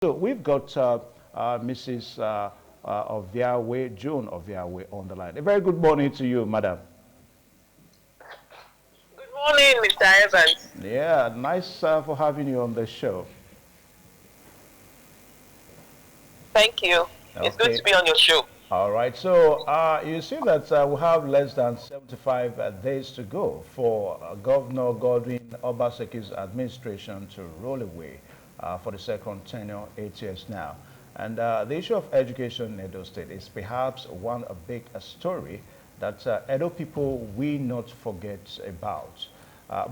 So we've got Mrs. Oviawe, June Oviawe on the line. A very good morning to you, madam. Good morning, Mr. Evans. Yeah, nice for having you on the show. Thank you. It's good Okay. to be on your show. All right. So you see that we have less than 75 days to go for Governor Godwin Obaseki's administration to roll away for the second tenure, 8 years now. And the issue of education in Edo State is perhaps one a big story that Edo people will not forget about.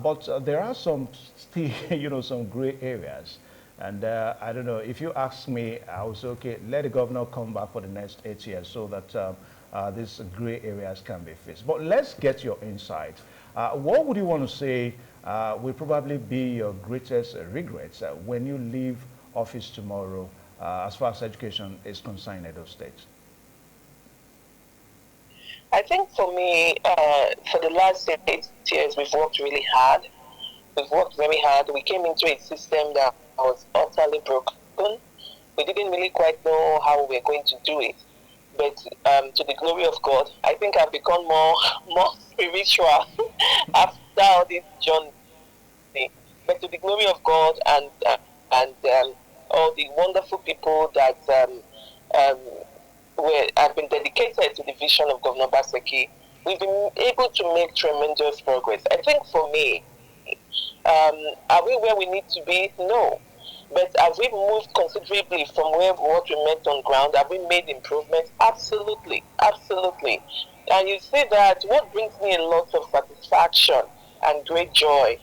But there are some still, some gray areas. And I don't know, if you ask me, I would say, okay, let the governor come back for the next 8 years so that these gray areas can be fixed. But let's get your insight. What would you want to say will probably be your greatest regrets when you leave office tomorrow as far as education is concerned in those states? I think for me, for the last 8 years, we've worked really hard. We've worked very hard. We came into a system that was utterly broken. We didn't really quite know how we were going to do it. But to the glory of God, I think I've become more spiritual after all this journey. But to the glory of God and all the wonderful people that um, have been dedicated to the vision of Governor Baseki, we've been able to make tremendous progress. I think for me, are we where we need to be? No. But have we moved considerably from what we met on ground? Have we made improvements? Absolutely. Absolutely. And you see that what brings me a lot of satisfaction and great joy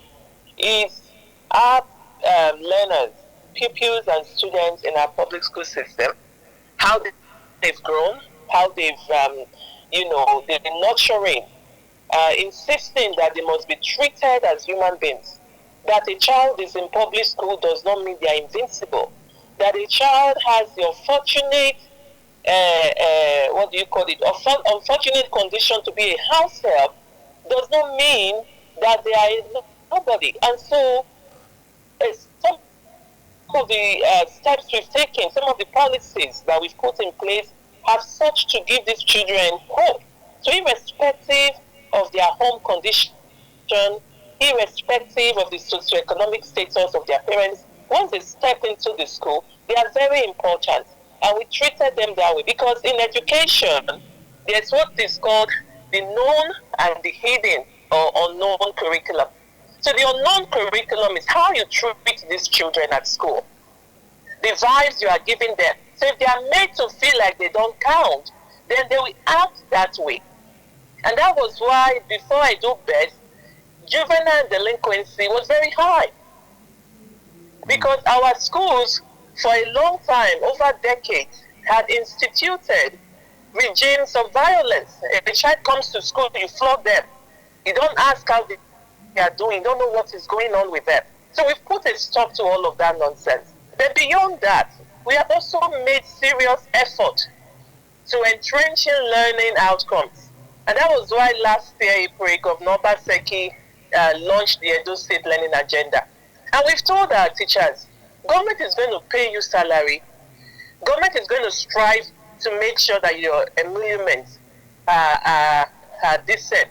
is our learners, pupils and students in our public school system, how they've grown, how they've been nurturing, insisting that they must be treated as human beings. That a child is in public school does not mean they are invincible. That a child has the unfortunate, what do you call it, unfortunate condition to be a house help does not mean that they are nobody. And so, some of the steps we've taken, some of the policies that we've put in place have sought to give these children hope. So irrespective of their home condition, irrespective of the socioeconomic status of their parents, once they step into the school, they are very important. And we treated them that way because in education, there's what is called the known and the hidden or unknown curriculum. So the unknown curriculum is how you treat these children at school, the vibes you are giving them. So if they are made to feel like they don't count, then they will act that way. And that was why before I do best, juvenile delinquency was very high. Because our schools, for a long time, over decades, had instituted regimes of violence. If a child comes to school, you flog them. You don't ask how they are doing, you don't know what is going on with them. So we've put a stop to all of that nonsense. But beyond that, we have also made serious effort to entrenching learning outcomes. And that was why last year, April, Governor Obaseki launched the Edo State Learning Agenda. And we've told our teachers, government is going to pay you salary. Government is going to strive to make sure that your emoluments are decent,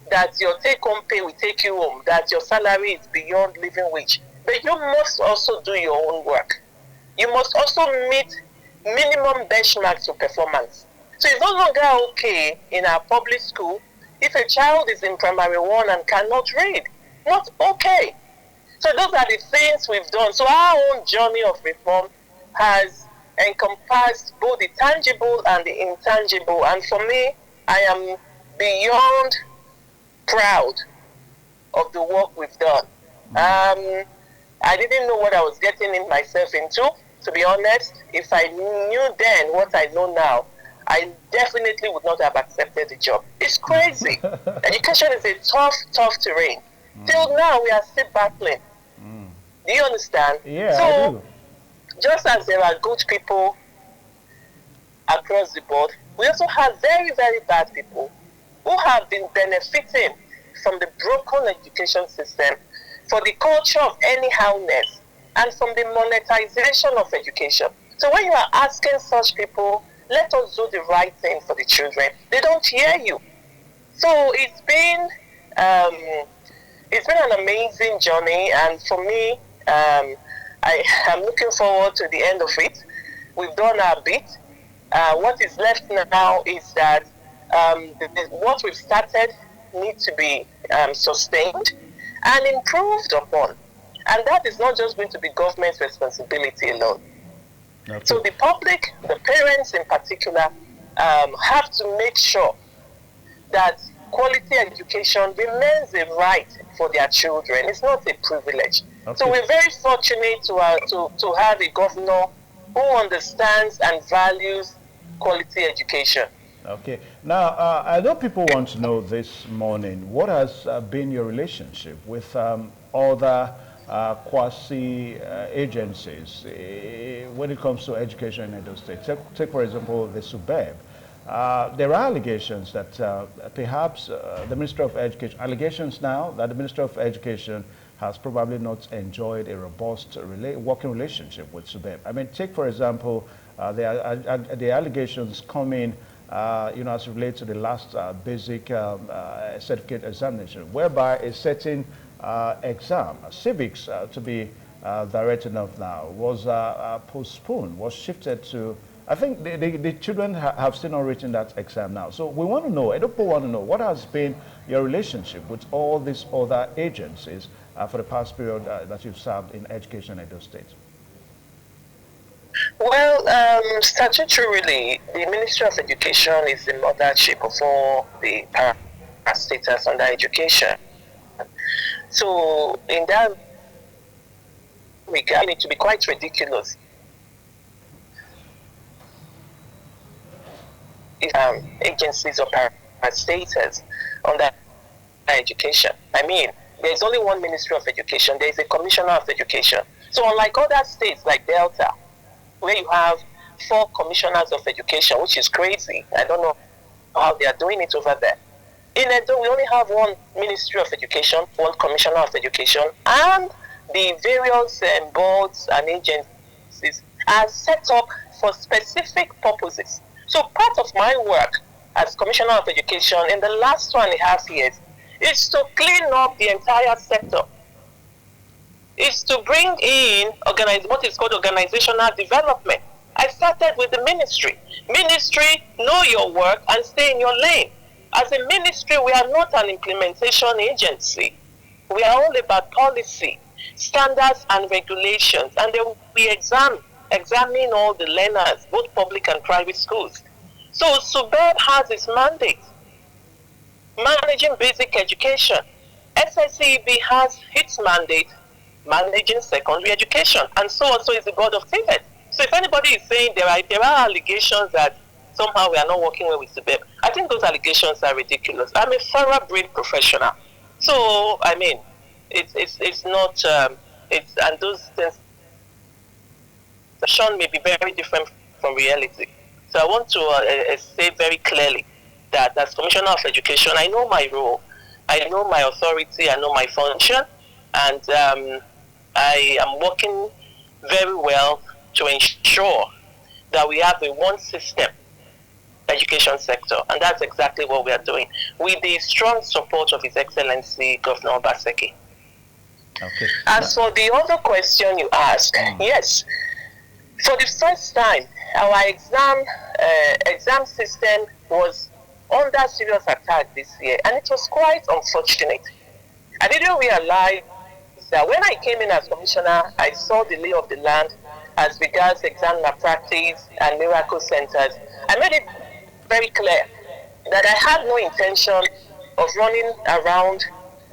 that your take-home pay will take you home, that your salary is beyond living wage. But you must also do your own work. You must also meet minimum benchmarks of performance. So it's no longer okay in our public school if a child is in primary one and cannot read. Not okay. So those are the things we've done. So our own journey of reform has encompassed both the tangible and the intangible. And for me, I am beyond proud of the work we've done. I didn't know what I was getting in myself into, to be honest. If I knew then what I know now, I definitely would not have accepted the job. It's crazy. Education is a tough terrain. Till now, we are still battling. Do you understand? Yeah, so, I do. Just as there are good people across the board, we also have very, very bad people who have been benefiting from the broken education system for the culture of anyhowness, and from the monetization of education. So when you are asking such people, let us do the right thing for the children, they don't hear you. So it's been an amazing journey, and for me, I am looking forward to the end of it. We've done our bit. What is left now is that what we've started needs to be sustained and improved upon. And that is not just going to be government's responsibility alone. Okay. So the public, the parents in particular, have to make sure that quality education remains a right for their children. It's not a privilege. Okay. So we're very fortunate to have a governor who understands and values quality education. Okay. Now, I know people want to know this morning, what has been your relationship with other quasi agencies when it comes to education in Edo State? Take for example, the SUBEB. There are allegations that perhaps the Minister of Education, allegations now that the Minister of Education has probably not enjoyed a robust working relationship with SUBEB. I mean, take for example, the allegations coming as it relates to the last basic certificate examination, whereby a certain exam, civics to be directed of now, was postponed, was shifted to, I think the children have still not written that exam now. So we want to know, Edopo want to know, what has been your relationship with all these other agencies for the past period that you've served in education in Edo State? Well, statutorily, the Ministry of Education is the mothership of all the parastatals under education. So, in that regard, it to be quite ridiculous. Agencies or parastatals under education. I mean, there's only one Ministry of Education. There's a Commissioner of Education. So, unlike other states like Delta, where you have 4 commissioners of education, which is crazy. I don't know how they are doing it over there. In Edo, we only have one Ministry of Education, one Commissioner of Education, and the various boards and agencies are set up for specific purposes. So part of my work as Commissioner of Education in the last 2.5 years is to clean up the entire sector. Is to bring in what is called organizational development. I started with the ministry. Ministry, know your work and stay in your lane. As a ministry, we are not an implementation agency. We are all about policy, standards and regulations. And then we examine all the learners, both public and private schools. So SUBEB has its mandate, managing basic education. SSCEB has its mandate, managing secondary education, and so also is the board of TVET. So if anybody is saying there are allegations that somehow we are not working well with SUBEB, I think those allegations are ridiculous. I'm a thoroughbred professional, so I mean, it's not and those things may be very different from reality. So I want to say very clearly that as Commissioner of Education, I know my role, I know my authority, I know my function, and I am working very well to ensure that we have a one system education sector, and that's exactly what we are doing with the strong support of His Excellency Governor Obaseki. Okay. As for the other question you asked, yes, for the first time, our exam system was under serious attack this year, and it was quite unfortunate. I didn't realize that when I came in as commissioner, I saw the lay of the land as regards exam malpractice and miracle centers. I made it very clear that I had no intention of running around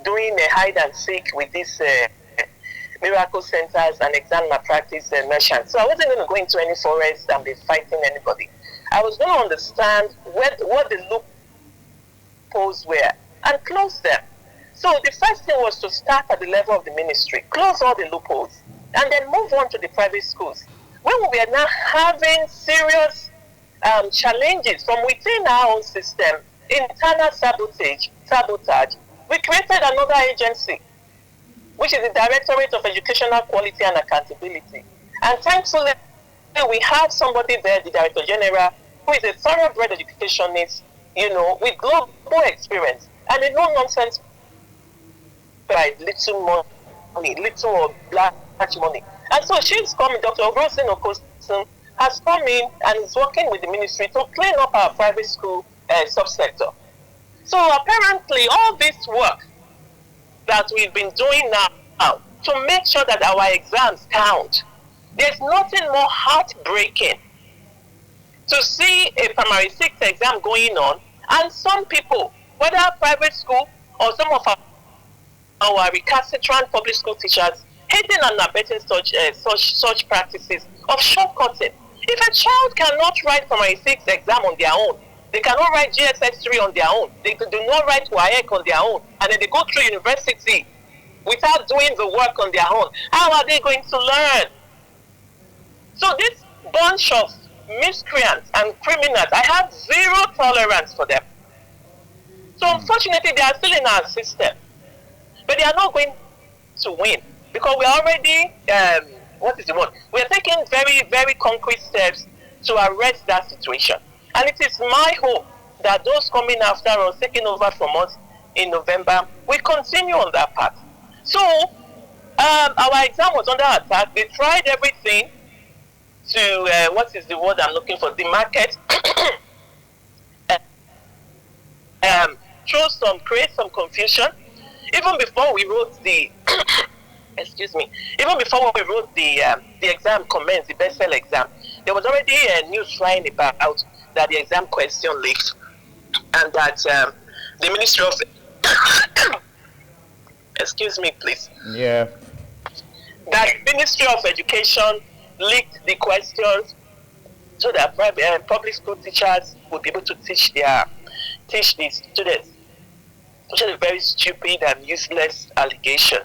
doing a hide and seek with these miracle centers and exam malpractice merchants. So I wasn't going to go into any forest and be fighting anybody. I was going to understand what the loopholes were and close them. So the first thing was to start at the level of the ministry, close all the loopholes, and then move on to the private schools. When we are now having serious challenges from within our own system, internal sabotage, we created another agency. which is the Directorate of Educational Quality and Accountability. And thankfully, we have somebody there, the Director General, who is a thoroughbred educationist, with global experience and a no-nonsense by little money, little or large money. And so she's coming, Dr. Rosin Okosun has come in and is working with the ministry to clean up our private school subsector. So apparently all this work that we've been doing now to make sure that our exams count, there's nothing more heartbreaking to see a primary 6 exam going on and some people, whether private school or some of our recalcitrant public school teachers, hating and abetting such practices of shortcutting. If a child cannot write primary 6 exam on their own, they cannot write GSS 3 on their own, they do not write WAEC on their own, and then they go through university without doing the work on their own, how are they going to learn? So this bunch of miscreants and criminals, I have zero tolerance for them. So unfortunately, they are still in our system. But they are not going to win because we are already, we are taking very, very concrete steps to arrest that situation. And it is my hope that those coming after us, taking over from us in November, will continue on that path. So our exam was under attack. They tried everything to, what is the word I'm looking for, the market, create some confusion. Even before we wrote the, even before we wrote the exam commenced, the BESEL exam, there was already news flying about that the exam question leaked, and that the Ministry of, excuse me, please. Yeah. That Ministry of Education leaked the questions so that public school teachers would be able to teach the students, which is a very stupid and useless allegation.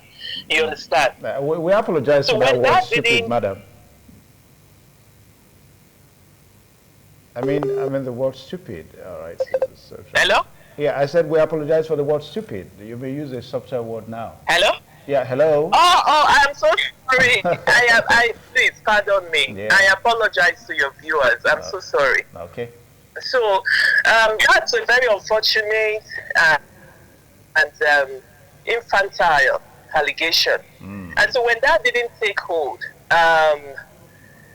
You understand? We apologize for that word stupid, madam. I mean the word stupid. All right. Hello? Yeah, I said we apologize for the word stupid. You may use a softer word now. Hello? Yeah, hello. Oh, I'm so sorry. Please pardon me. Yeah. I apologize to your viewers. I'm so sorry. Okay. So that's a very unfortunate and infantile allegation. And so when that didn't take hold, the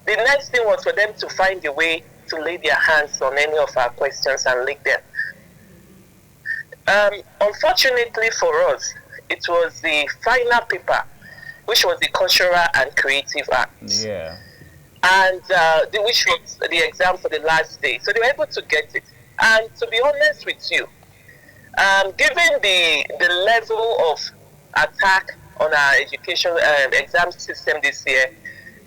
next thing was for them to find a way to lay their hands on any of our questions and leak them. Unfortunately for us, it was the final paper, which was the Cultural and Creative Arts. Yeah. And which was the exam for the last day. So they were able to get it. And to be honest with you, given the level of attack on our education exam system this year,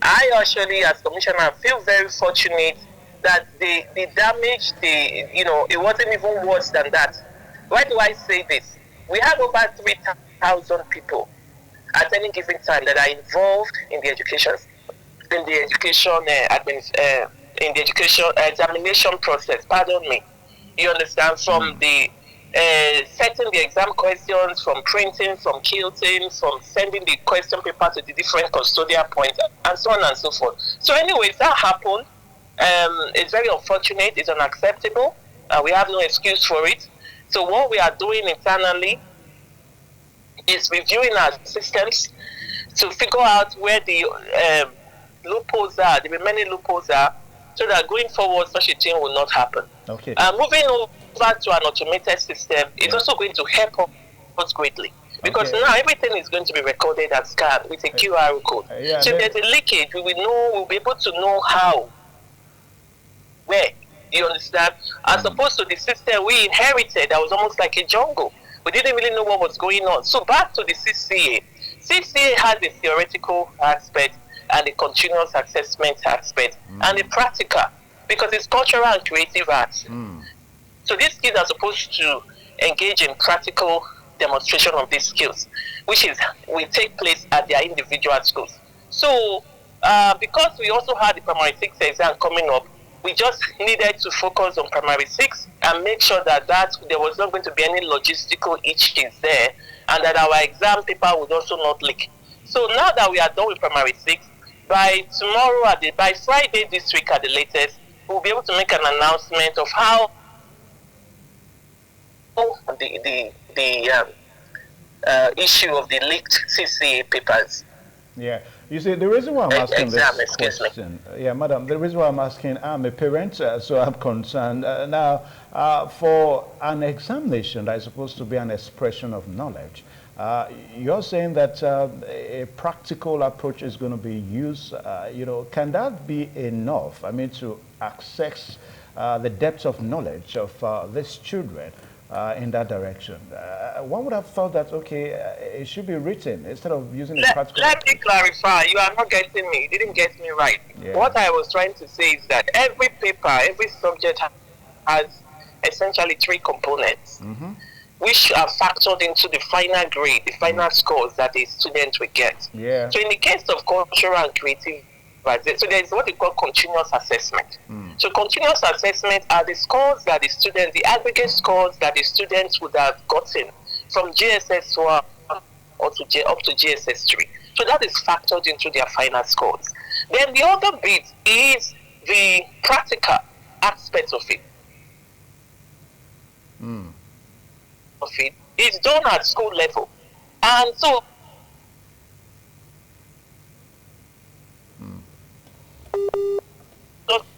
I actually, as commissioner, feel very fortunate that the damage, it wasn't even worse than that. Why do I say this? We have over 3,000 people at any given time that are involved in the education examination process. Pardon me. You understand? From the setting the exam questions, from printing, from quilting, from sending the question paper to the different custodial points, and so on and so forth. So anyways, that happened. It's very unfortunate. It's unacceptable. We have no excuse for it. So what we are doing internally is reviewing our systems to figure out where the loopholes are, the remaining loopholes are, so that going forward such a thing will not happen. Okay. Moving over to an automated system is also going to help us greatly, because now everything is going to be recorded and scanned with a QR code. So if there's a leakage, we'll be able to know how, where. You understand? As opposed to the system we inherited that was almost like a jungle. We didn't really know what was going on. So back to the CCA. CCA has a theoretical aspect and a continuous assessment aspect and a practical, because it's cultural and creative arts. So these kids are supposed to engage in practical demonstration of these skills, which will take place at their individual schools. So because we also had the primary 6 exam coming up, We just needed to focus on primary six and make sure that there was not going to be any logistical issues there, and that our exam paper would also not leak. So now that we are done with primary six, by tomorrow by Friday this week at the latest, we'll be able to make an announcement of how the issue of the leaked CCA papers. Yeah, you see, the reason why I'm asking Exam, this question, yeah, madam, the reason why I'm asking, I'm a parent, so I'm concerned. Now, for an examination that is supposed to be an expression of knowledge, you're saying that a practical approach is going to be used. Can that be enough? I mean, to access the depth of knowledge of these children in that direction. One would have thought that, okay, it should be written instead of using a practical. Let me clarify. You are not getting me. You didn't get me right. Yeah. What I was trying to say is that every paper, every subject has essentially three components, which are factored into the final grade, the final scores that the student will get. Yeah. So in the case of cultural and creative, so there is what we call continuous assessment. So continuous assessment are the scores that the students, the aggregate scores that the students would have gotten from GSS 1 or up to GSS 3. So that is factored into their final scores. Then the other bit is the practical aspect of it. It's done at school level. And so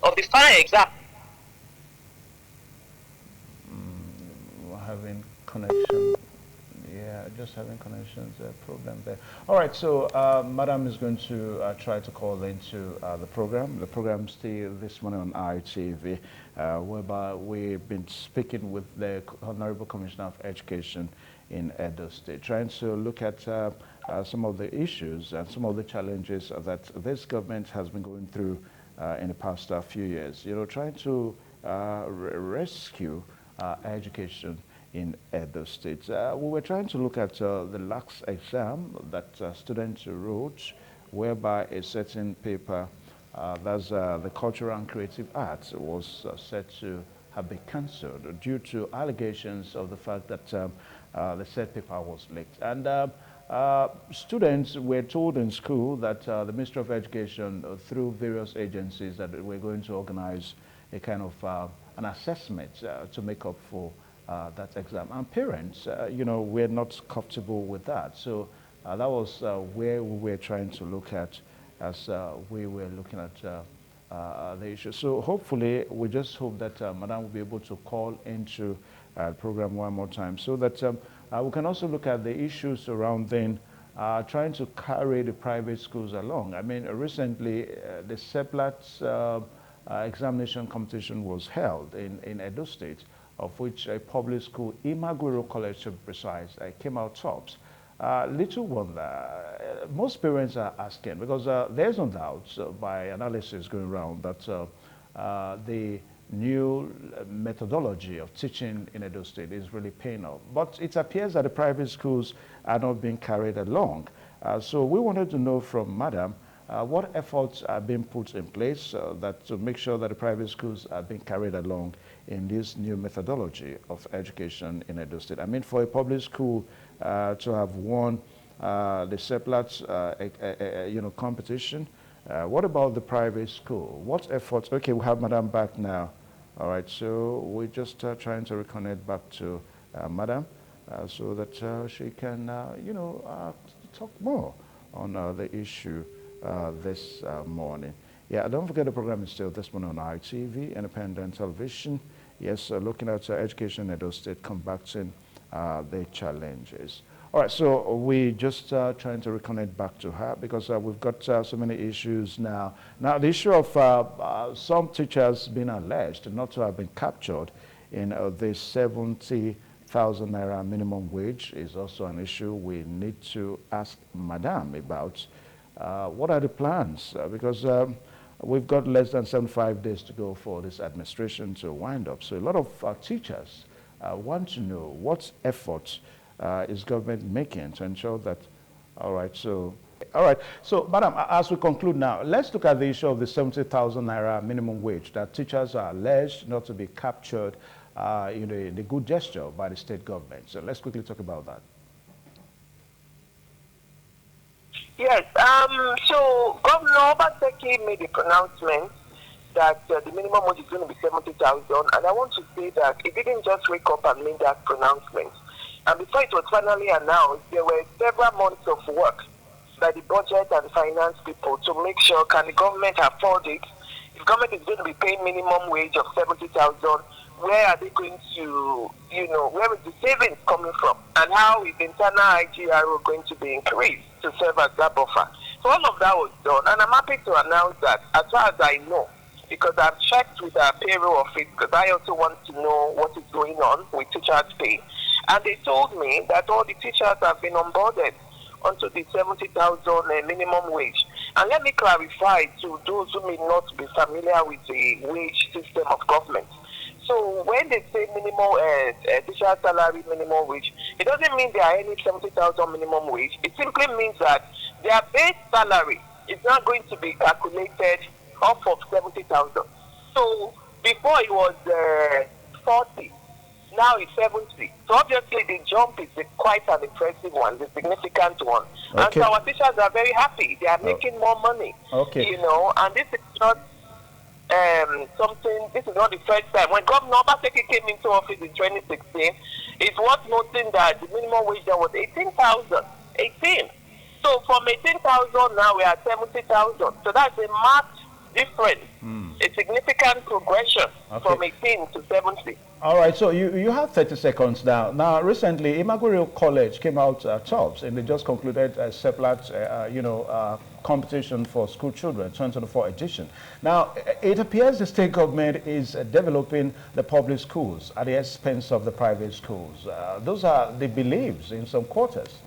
of the final exam. We're having connection. Yeah, just having connections problem there. All right, so Madam is going to try to call into the program. The program still this morning on ITV, whereby we've been speaking with the Honorable Commissioner of Education in Edo State, trying to look at some of the issues and some of the challenges that this government has been going through in the past few years, trying to rescue education in Edo State. We were trying to look at the last exam that students wrote, whereby a certain paper, that's the Cultural and Creative Arts, was said to have been cancelled due to allegations of the fact that the said paper was leaked. And students were told in school that the Ministry of Education, through various agencies, that we're going to organize a kind of an assessment to make up for that exam. And parents, we're not comfortable with that. So that was where we were trying to look at as we were looking at the issue. So hopefully, we just hope that Madam will be able to call into the program one more time so that we can also look at the issues surrounding trying to carry the private schools along. I mean, recently, the CEPLAT examination competition was held in Edo State, of which a public school, Imagwero College to be precise, came out tops. Little wonder, most parents are asking, because there's no doubt by analysis going around that the new methodology of teaching in Edo State is really paying off. But it appears that the private schools are not being carried along. So we wanted to know from Madam, what efforts are being put in place to make sure that the private schools are being carried along in this new methodology of education in Edo State. I mean, for a public school to have won the CEPLAT competition, what about the private school? What efforts? Okay, we have Madam back now. All right, so we're just trying to reconnect back to Madam so that she can, talk more on the issue this morning. Yeah, don't forget the program is still this morning on ITV, Independent Television. Yes, looking at education in Edo State, combating the challenges. All right, so we just trying to reconnect back to her because we've got so many issues now. Now, the issue of some teachers being alleged not to have been captured in the 70,000 naira minimum wage is also an issue we need to ask Madam about. What are the plans? Because we've got less than 75 days to go for this administration to wind up. So a lot of teachers want to know what efforts is government making to ensure that, all right, so All right. So, Madam, as we conclude now, let's look at the issue of the 70,000 naira minimum wage that teachers are alleged not to be captured, the good gesture by the state government. So let's quickly talk about that. Yes. So Governor Obaseki made a pronouncement that the minimum wage is going to be 70,000, and I want to say that it didn't just wake up and make that pronouncement. And before it was finally announced, there were several months of work by the budget and finance people to make sure can the government afford it. If government is going to be paying minimum wage of 70,000, where are they going to, where is the savings coming from? And how is the internal IGRO going to be increased to serve as that buffer? So all of that was done, and I'm happy to announce that as far as I know, because I've checked with our payroll office, because I also want to know what is going on with teachers' pay. And they told me that all the teachers have been onboarded onto the 70,000 minimum wage. And let me clarify to those who may not be familiar with the wage system of government. So when they say minimum teacher salary minimum wage, it doesn't mean there are any 70,000 minimum wage. It simply means that their base salary is not going to be calculated off of 70,000. So before it was 40, now it's 70. So obviously the jump is quite an impressive one, the significant one. Okay. And so our teachers are very happy. They are making more money. Okay. And this is not this is not the first time. When Governor Obaseki came into office in 2016, it's worth noting that the minimum wage there was 18,000. 18. So from 18,000 now we are 70,000. So that's a marked difference, a significant progression from 18 to 70. All right, so you have 30 seconds now. Now, recently, Imagwero College came out tops, and they just concluded a separate, competition for school children, 2024 edition. Now, it appears the state government is developing the public schools at the expense of the private schools. Those are the beliefs in some quarters.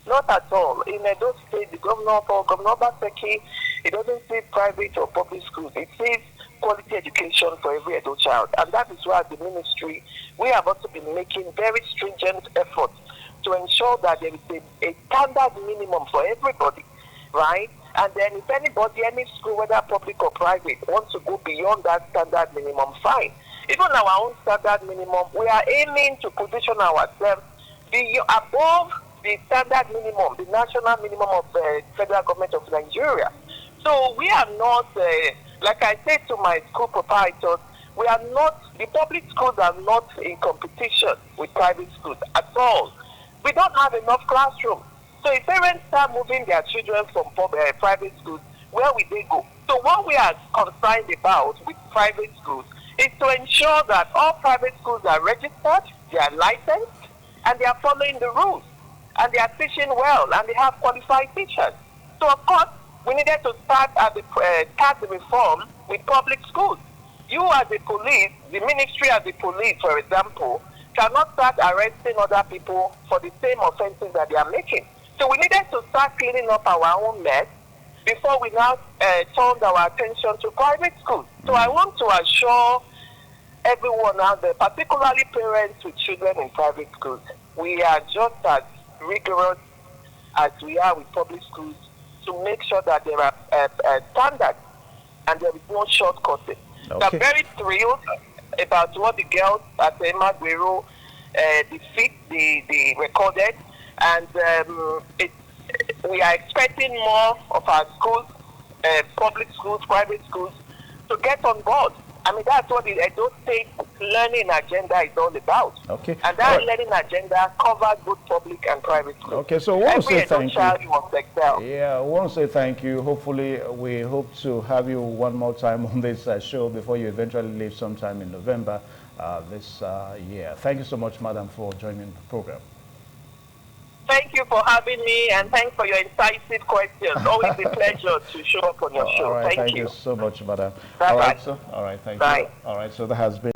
Not at all. In Edo State, the Governor Obaseki, it doesn't say private or public schools. It says quality education for every Edo child. And that is why the ministry, we have also been making very stringent efforts to ensure that there is a standard minimum for everybody, right? And then if anybody, any school, whether public or private, wants to go beyond that standard minimum, fine. Even our own standard minimum, we are aiming to position ourselves above the standard minimum, the national minimum of the federal government of Nigeria. So we are not, like I said to my school proprietors, the public schools are not in competition with private schools at all. We don't have enough classrooms. So if parents start moving their children from private schools, where will they go? So what we are concerned about with private schools is to ensure that all private schools are registered, they are licensed, and they are following the rules. And they are teaching well, and they have qualified teachers. So, of course, we needed to start the reform with public schools. You as a police, the ministry as a police, for example, cannot start arresting other people for the same offenses that they are making. So we needed to start cleaning up our own mess before we now turned our attention to private schools. So I want to assure everyone out there, particularly parents with children in private schools, we are just as rigorous as we are with public schools to make sure that there are standards and there is no shortcutting. Okay. So I'm very thrilled about what the girls at Imagwero defeat they recorded, and we are expecting more of our schools, public schools, private schools, to get on board. I mean, that's what the Edo State learning agenda is all about. Okay. And that learning agenda covers both public and private schools. Okay, so I want to say thank you. Must excel. Yeah, I want to say thank you. Hopefully, we hope to have you one more time on this show before you eventually leave sometime in November this year. Thank you so much, Madam, for joining the program. Thank you for having me, and thanks for your incisive questions. Always a pleasure to show up on your show. All right, thank you you so much, Madam. Bye-bye. All right, so, all right, thank Bye. you. All right, so that has been...